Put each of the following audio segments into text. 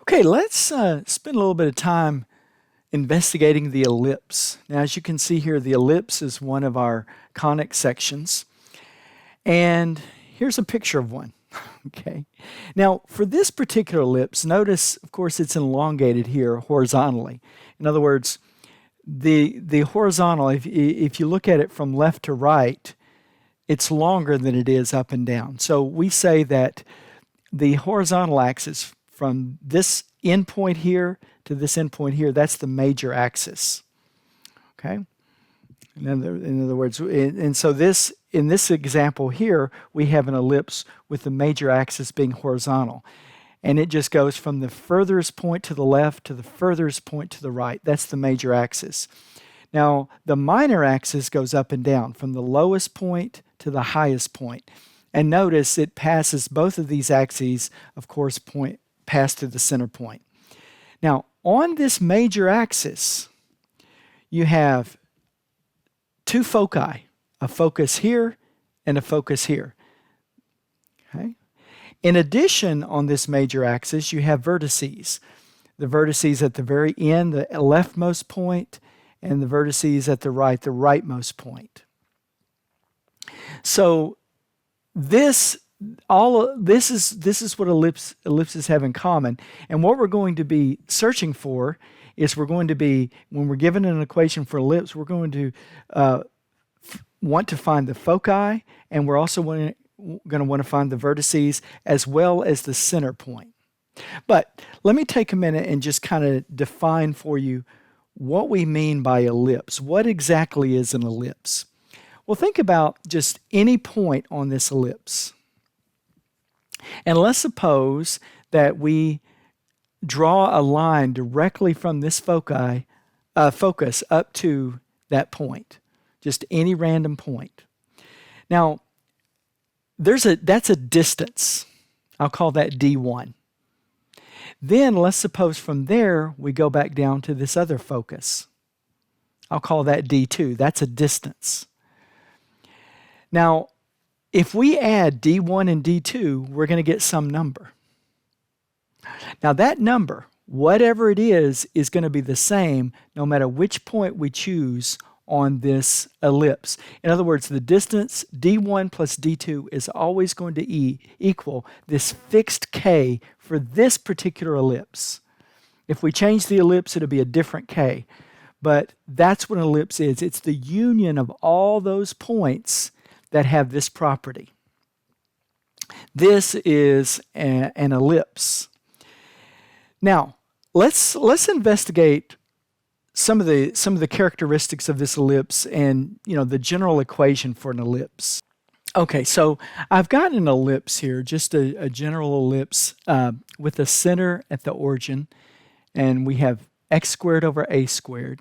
Okay, let's spend a little bit of time investigating the ellipse. Now, as you can see here, the ellipse is one of our conic sections. And here's a picture of one. Okay. Now, for this particular ellipse, notice, of course, it's elongated here horizontally. In other words, the horizontal, if you look at it from left to right, it's longer than it is up and down. So we say that the horizontal axis from this endpoint here to this endpoint here, that's the major axis. Okay? In other words, and so in this example here, we have an ellipse with the major axis being horizontal. And it just goes from the furthest point to the left to the furthest point to the right. That's the major axis. Now, the minor axis goes up and down from the lowest point to the highest point. And notice it passes both of these axes, of course, pass through the center point. Now, on this major axis, you have two foci, a focus here and a focus here. Okay? In addition, on this major axis, you have vertices. The vertices at the very end, the leftmost point, and the vertices at the right, the rightmost point. So this is what ellipses have in common. And what we're going to be searching for is when we're given an equation for ellipse, we're going to want to find the foci, and we're also going to want to find the vertices as well as the center point. But let me take a minute and just kind of define for you what we mean by ellipse. What exactly is an ellipse? Well, think about just any point on this ellipse. And let's suppose that we draw a line directly from this focus up to that point, just any random point. Now, that's a distance. I'll call that D1. Then let's suppose from there we go back down to this other focus. I'll call that D2. That's a distance. Now, if we add D1 and D2, we're going to get some number. Now that number, whatever it is going to be the same no matter which point we choose on this ellipse. In other words, the distance D1 plus D2 is always going to equal this fixed K for this particular ellipse. If we change the ellipse, it'll be a different K. But that's what an ellipse is. It's the union of all those points that have this property. This is an ellipse. Now, let's investigate some of the characteristics of this ellipse and the general equation for an ellipse. Okay, so I've got an ellipse here, just a general ellipse with a center at the origin, and we have x squared over a squared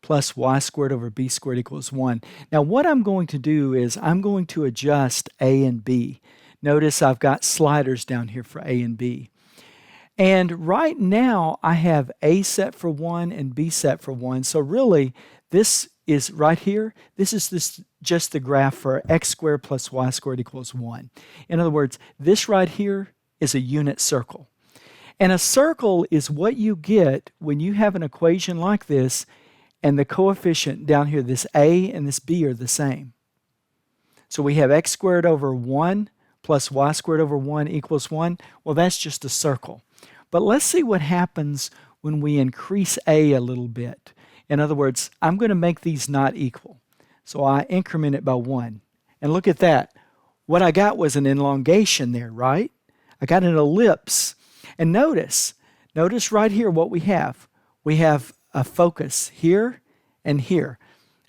plus y squared over b squared equals 1. Now what I'm going to do is I'm going to adjust a and b. Notice I've got sliders down here for a and b. And right now I have a set for 1 and b set for 1. So really this is right here. This is just the graph for x squared plus y squared equals 1. In other words, this right here is a unit circle. And a circle is what you get when you have an equation like this and the coefficient down here, this a and this b, are the same. So we have x squared over 1 plus y squared over 1 equals 1. Well, that's just a circle. But let's see what happens when we increase a little bit. In other words, I'm going to make these not equal. So I increment it by 1. And look at that. What I got was an elongation there, right? I got an ellipse. And notice right here what we have. We have a focus here and here.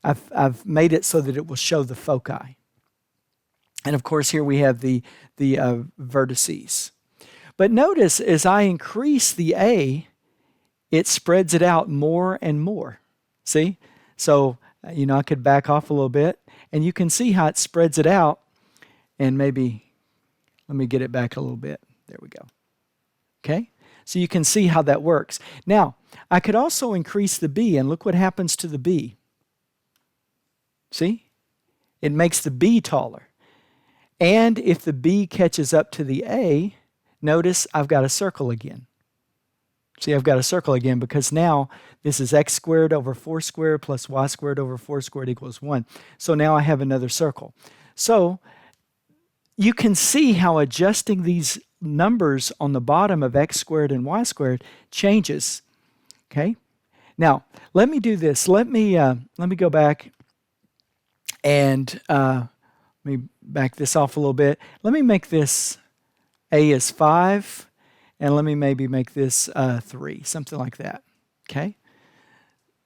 I've made it so that it will show the foci. And of course here we have the vertices. But notice as I increase the a, it spreads it out more and more. See? So, I could back off a little bit, and you can see how it spreads it out. And maybe, let me get it back a little bit. There we go. Okay? So you can see how that works. Now, I could also increase the b, and look what happens to the b. See? It makes the b taller. And if the b catches up to the a, notice I've got a circle again. See, I've got a circle again because now this is x squared over 4 squared plus y squared over 4 squared equals 1. So now I have another circle. So you can see how adjusting these numbers on the bottom of x squared and y squared changes. Okay? Now, let me do this. Let me go back and let me back this off a little bit. Let me make this a is 5, and let me maybe make this 3, something like that. Okay?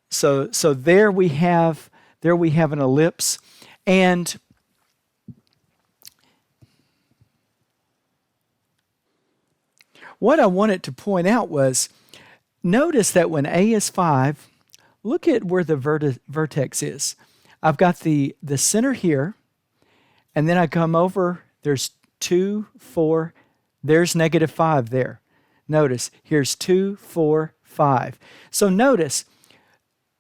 So there we have an ellipse, and what I wanted to point out was, notice that when A is 5, look at where the vertex is. I've got the center here, and then I come over, there's 2, 4, there's -5 there. Notice, here's 2, 4, 5. So notice,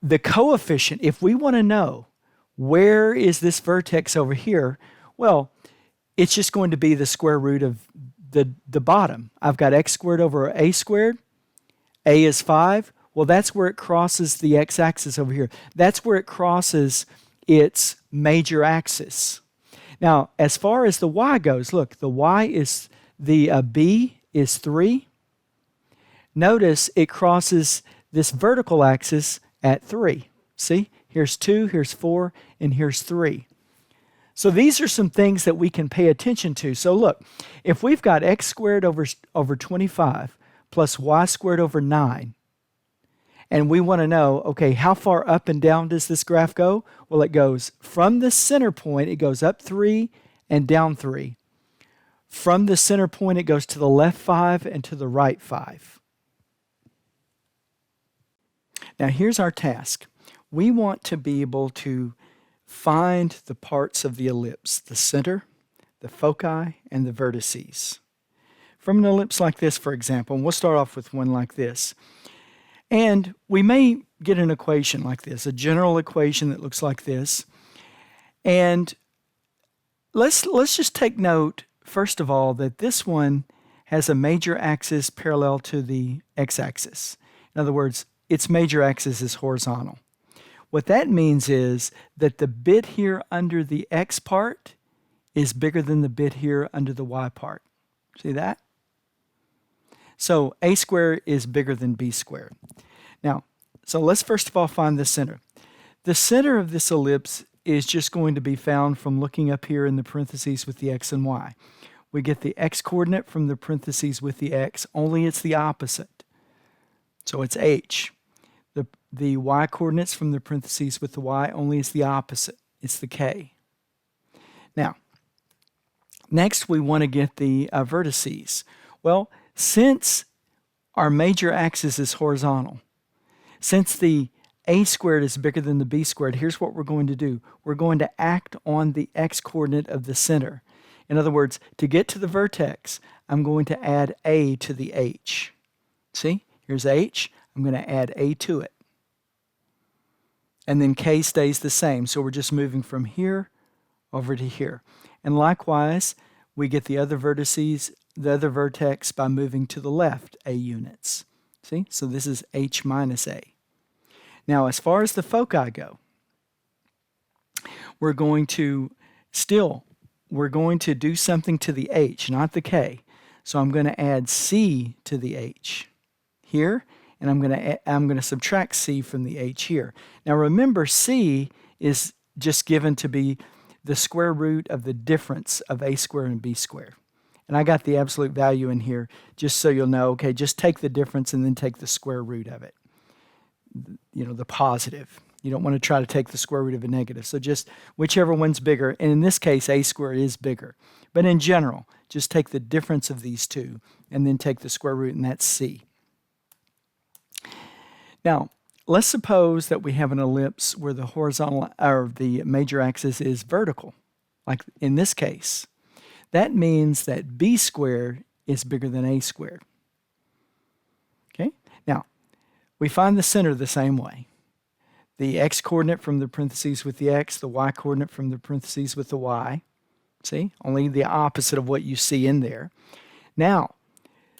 the coefficient, if we want to know where is this vertex over here, well, it's just going to be the square root of the bottom. I've got x squared over a squared. A is 5. Well, that's where it crosses the x-axis over here. That's where it crosses its major axis. Now, as far as the y goes, look, the y is, the b is 3. Notice it crosses this vertical axis at 3. See? Here's 2, here's 4, and here's 3. So these are some things that we can pay attention to. So look, if we've got x squared over 25 plus y squared over 9, and we want to know, okay, how far up and down does this graph go? Well, it goes from the center point, it goes up 3 and down 3. From the center point, it goes to the left 5 and to the right 5. Now, here's our task. We want to be able to find the parts of the ellipse, the center, the foci, and the vertices. From an ellipse like this, for example, and we'll start off with one like this. And we may get an equation like this, a general equation that looks like this. And let's just take note, first of all, that this one has a major axis parallel to the x-axis. In other words, its major axis is horizontal. What that means is that the bit here under the x part is bigger than the bit here under the y part. See that? So a squared is bigger than b squared. Now, so let's first of all find the center. The center of this ellipse is just going to be found from looking up here in the parentheses with the x and y. We get the x coordinate from the parentheses with the x, only it's the opposite. So it's h. The y coordinates from the parentheses with the y, only it's the opposite. It's the k. Now, next we want to get the vertices. Well, since our major axis is horizontal, since the a squared is bigger than the b squared, here's what we're going to do. We're going to act on the x coordinate of the center. In other words, to get to the vertex, I'm going to add a to the h. See? Here's h. I'm going to add a to it. And then k stays the same. So we're just moving from here over to here. And likewise, we get the other vertices, the other vertex, by moving to the left a units. See? So this is h minus a. Now, as far as the foci go, we're going to do something to the h, not the k. So I'm going to add c to the h here, and I'm going to subtract c from the h here. Now remember, c is just given to be the square root of the difference of a squared and b squared. And I got the absolute value in here just so you'll know, okay, just take the difference and then take the square root of it. You know, the positive. You don't want to try to take the square root of a negative. So just whichever one's bigger, and in this case, a squared is bigger. But in general, just take the difference of these two and then take the square root, and that's c. Now, let's suppose that we have an ellipse where the horizontal or the major axis is vertical, like in this case. That means that b squared is bigger than a squared. Okay? Now, we find the center the same way. The x coordinate from the parentheses with the x, the y coordinate from the parentheses with the y. See? Only the opposite of what you see in there. Now,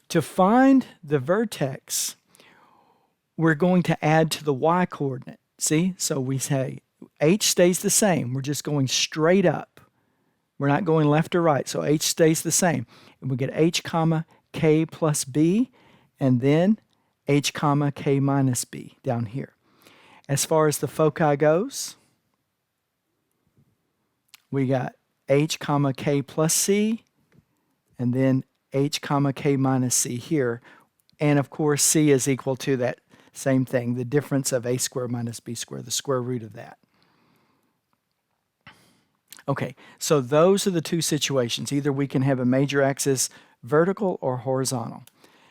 to find the vertex, we're going to add to the y coordinate. See? So we say h stays the same. We're just going straight up. We're not going left or right. So h stays the same. And we get h comma k plus b, and then h comma k minus b down here. As far as the foci goes, we got h comma k plus c, and then h comma k minus c here. And of course, c is equal to that same thing, the difference of a squared minus b squared, the square root of that. Okay, so those are the two situations. Either we can have a major axis vertical or horizontal.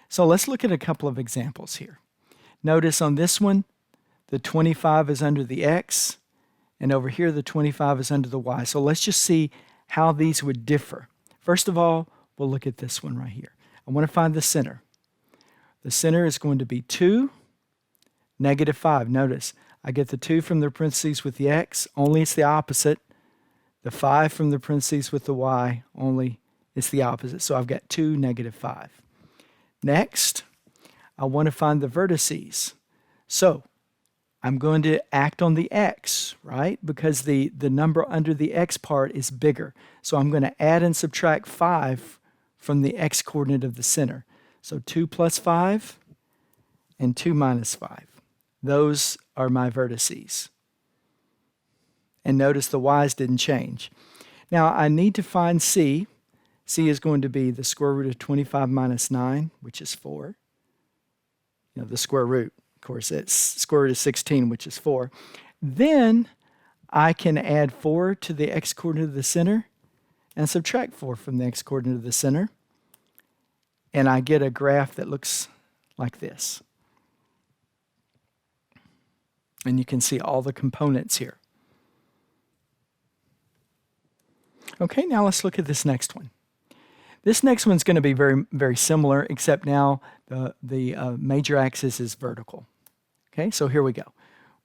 So let's look at a couple of examples here. Notice on this one, the 25 is under the x, and over here the 25 is under the y. So let's just see how these would differ. First of all, we'll look at this one right here. I want to find the center. The center is going to be 2, negative 5. Notice, I get the 2 from the parentheses with the x, only it's the opposite. The 5 from the parentheses with the y, only it's the opposite. So I've got 2, negative 5. Next, I want to find the vertices. So I'm going to act on the x, right? Because the number under the x part is bigger. So I'm going to add and subtract 5 from the x coordinate of the center. So 2 plus 5 and 2 minus 5. Those are my vertices. And notice the y's didn't change. Now I need to find c. C is going to be the square root of 25 minus 9, which is 4. You know, the square root, of course, it's square root of 16, which is 4. Then I can add 4 to the x coordinate of the center and subtract 4 from the x coordinate of the center. And I get a graph that looks like this. And you can see all the components here. Okay, now let's look at this next one. This next one's going to be very, very similar, except now the major axis is vertical. Okay, so here we go.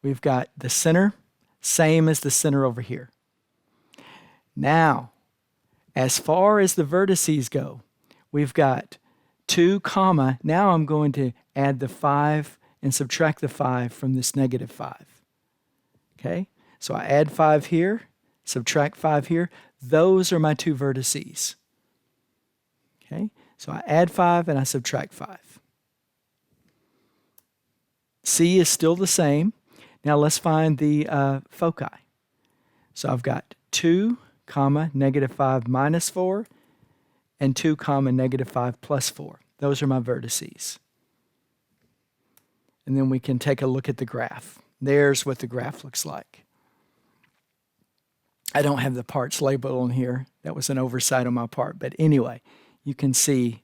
We've got the center, same as the center over here. Now, as far as the vertices go, we've got 2 comma. Now I'm going to add the 5 and subtract the 5 from this negative 5. Okay, so I add 5 here, subtract 5 here. Those are my 2 vertices. Okay, so I add 5 and I subtract 5. C is still the same. Now let's find the foci. So I've got 2 comma negative 5 minus 4 and 2 comma negative 5 plus 4. Those are my vertices. And then we can take a look at the graph. There's what the graph looks like. I don't have the parts labeled on here. That was an oversight on my part. But anyway, you can see,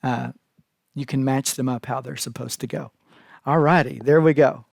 you can match them up how they're supposed to go. All righty, there we go.